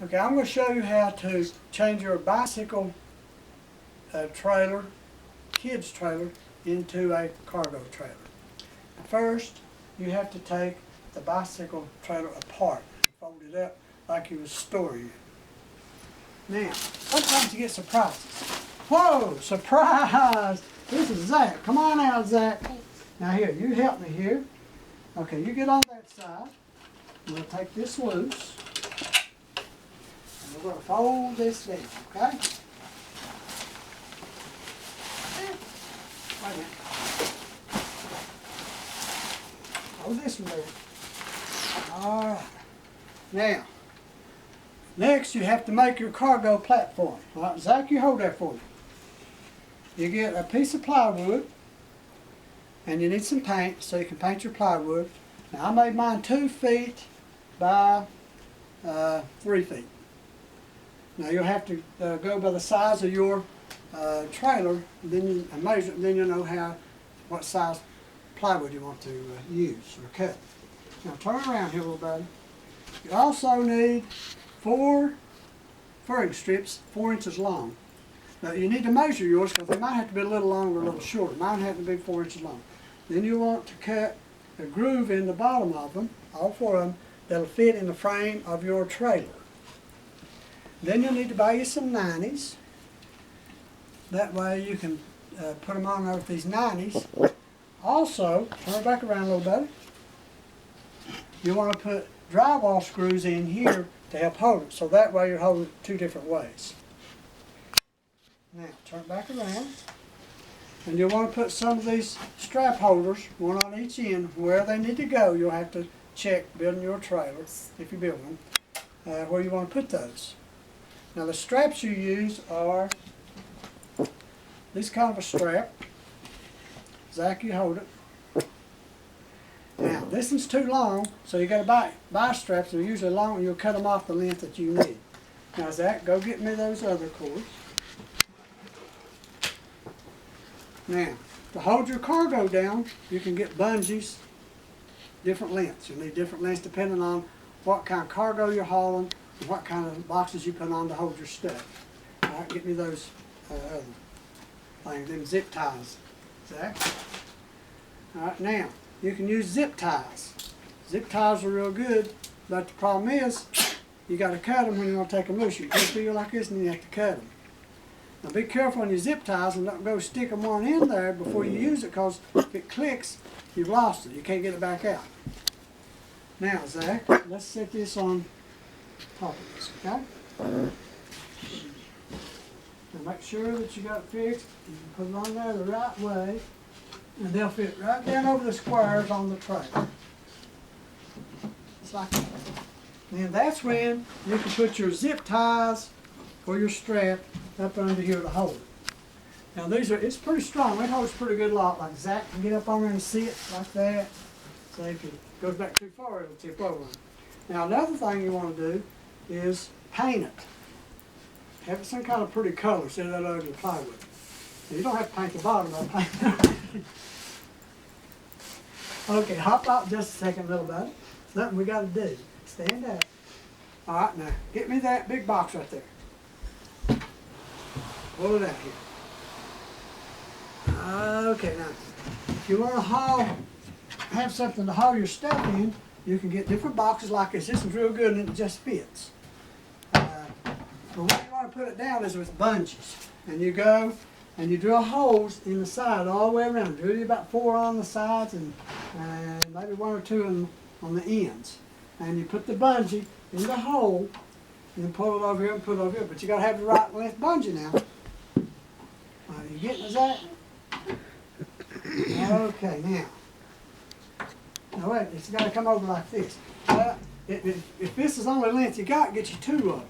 Okay, I'm going to show you how to change your bicycle trailer, kids trailer, into a cargo trailer. First, you have to take the bicycle trailer apart, fold it up like you was storing it. Now, sometimes you get surprises. Whoa, surprise! This is Zach. Come on out, Zach. Now here, you help me here. Okay, you get on that side. We'll take this loose. And we're going to fold this down, okay? Wait a minute. Hold this one there. All right. Now, next you have to make your cargo platform. All right, Zach, you hold that for me. You get a piece of plywood, and you need some paint so you can paint your plywood. Now, I made mine 2 feet by 3 feet. Now, you'll have to go by the size of your trailer, then you measure it, then you'll know what size plywood you want to use or cut. Now turn around here, little buddy. You also need 4 furring strips 4 inches long. Now you need to measure yours because they might have to be a little longer or a little shorter. Mine have to be 4 inches long. Then you want to cut a groove in the bottom of them, all 4 of them, that'll fit in the frame of your trailer. Then you'll need to buy you some 90s. That way you can put them on there with these 90s. Also, turn it back around a little bit. You want to put drywall screws in here to help hold it. So that way you're holding it 2 different ways. Now, turn it back around. And you'll want to put some of these strap holders, one on each end, where they need to go. You'll have to check building your trailer, if you build one, where you want to put those. Now the straps you use are this kind of a strap. Zach, you hold it. Now this one's too long, so you got to buy straps. They're usually long, and you'll cut them off the length that you need. Now Zach, go get me those other cords. Now, to hold your cargo down, you can get bungees, different lengths. You'll need different lengths depending on what kind of cargo you're hauling and what kind of boxes you put on to hold your stuff. All right, get me those other things, them zip ties, Zach. All right, now, you can use zip ties. Zip ties are real good, but the problem is, you got to cut them when you want to take them loose. You put a feel like this and you have to cut them. Now be careful on your zip ties and don't go stick them on in there before you use it, because if it clicks, you've lost it. You can't get it back out. Now, Zach, let's set this on top of this, okay? Now make sure that you got it fixed. You can put it on there the right way, and they'll fit right down over the squares on the tray. Just like that. And that's when you can put your zip ties or your strap up under here to hold it. Now it's pretty strong. It holds a pretty good lot. Like Zach can get up on there and see it like that. So if it goes back too far, it'll tip over. Now another thing you want to do is paint it. Have it some kind of pretty color instead of that ugly plywood. Now, you don't have to paint the bottom of it. Okay, hop out just a second, little buddy. Something we got to do. Stand up. All right, now get me that big box right there. Pull it out here. Okay, now, if you want to have something to haul your stuff in, you can get different boxes like this. This one's real good and it just fits. But where you want to put it down is with bungees. And you go and you drill holes in the side all the way around. Drill about 4 on the sides and maybe 1 or 2 on the ends. And you put the bungee in the hole and then pull it over here and put it over here. But you got to have the right length bungee now. Are you getting that? Okay, now wait, it's got to come over like this. If this is the only length you got, get you 2 of them.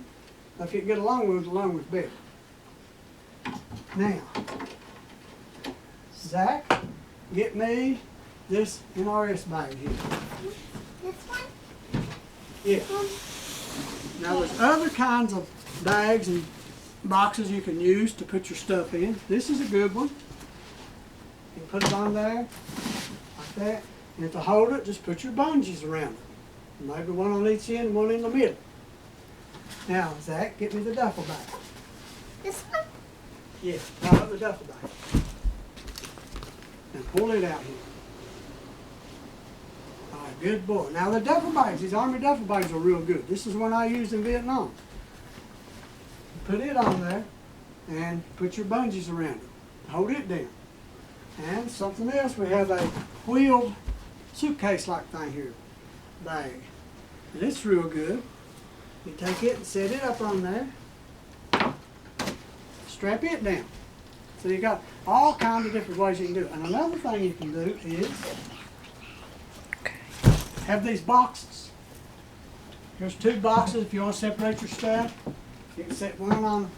If you can get a long one's better. Now, Zach, get me this NRS bag here. This one? Yeah. Now there's other kinds of bags and boxes you can use to put your stuff in. This is a good one. You can put it on there like that. And to hold it, just put your bungees around it. Maybe 1 on each end and 1 in the middle. Now, Zach, get me the duffel bag. This one? Yeah, now the duffel bag. Now pull it out here. All right, good boy. Now the duffel bags, these Army duffel bags are real good. This is one I used in Vietnam. Put it on there and put your bungees around it. Hold it down. And something else, we have a wheeled suitcase-like thing here, bag. And it's real good. You take it and set it up on there. Strap it down. So you got all kinds of different ways you can do it. And another thing you can do is have these boxes. Here's 2 boxes if you want to separate your stuff. You can set one on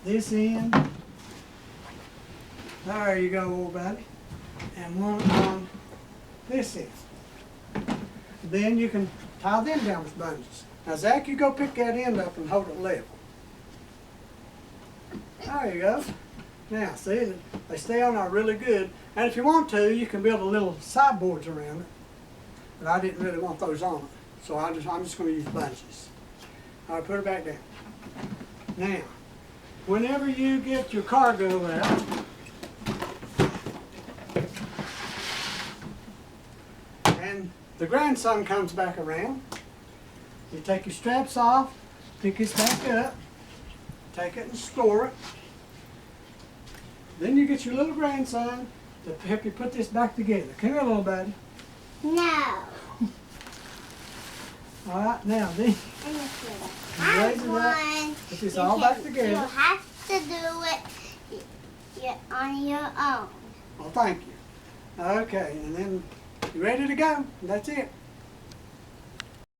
this end. There you go, old buddy. And one on this end. Then you can tie them down with bungees. Now Zach, you go pick that end up and hold it level. There you go. Now, see, they stay on there really good. And if you want to, you can build a little sideboards around it. But I didn't really want those on it. So I'm just going to use bungees. All right, put it back down. Now, whenever you get your cargo out, and the grandson comes back around, you take your straps off, pick this back up, take it and store it. Then you get your little grandson to help you put this back together. Come here, little buddy. No. All right, now then, raise it up, put this all back together. You have to do it on your own. Well, thank you. Okay, and then you ready to go? That's it.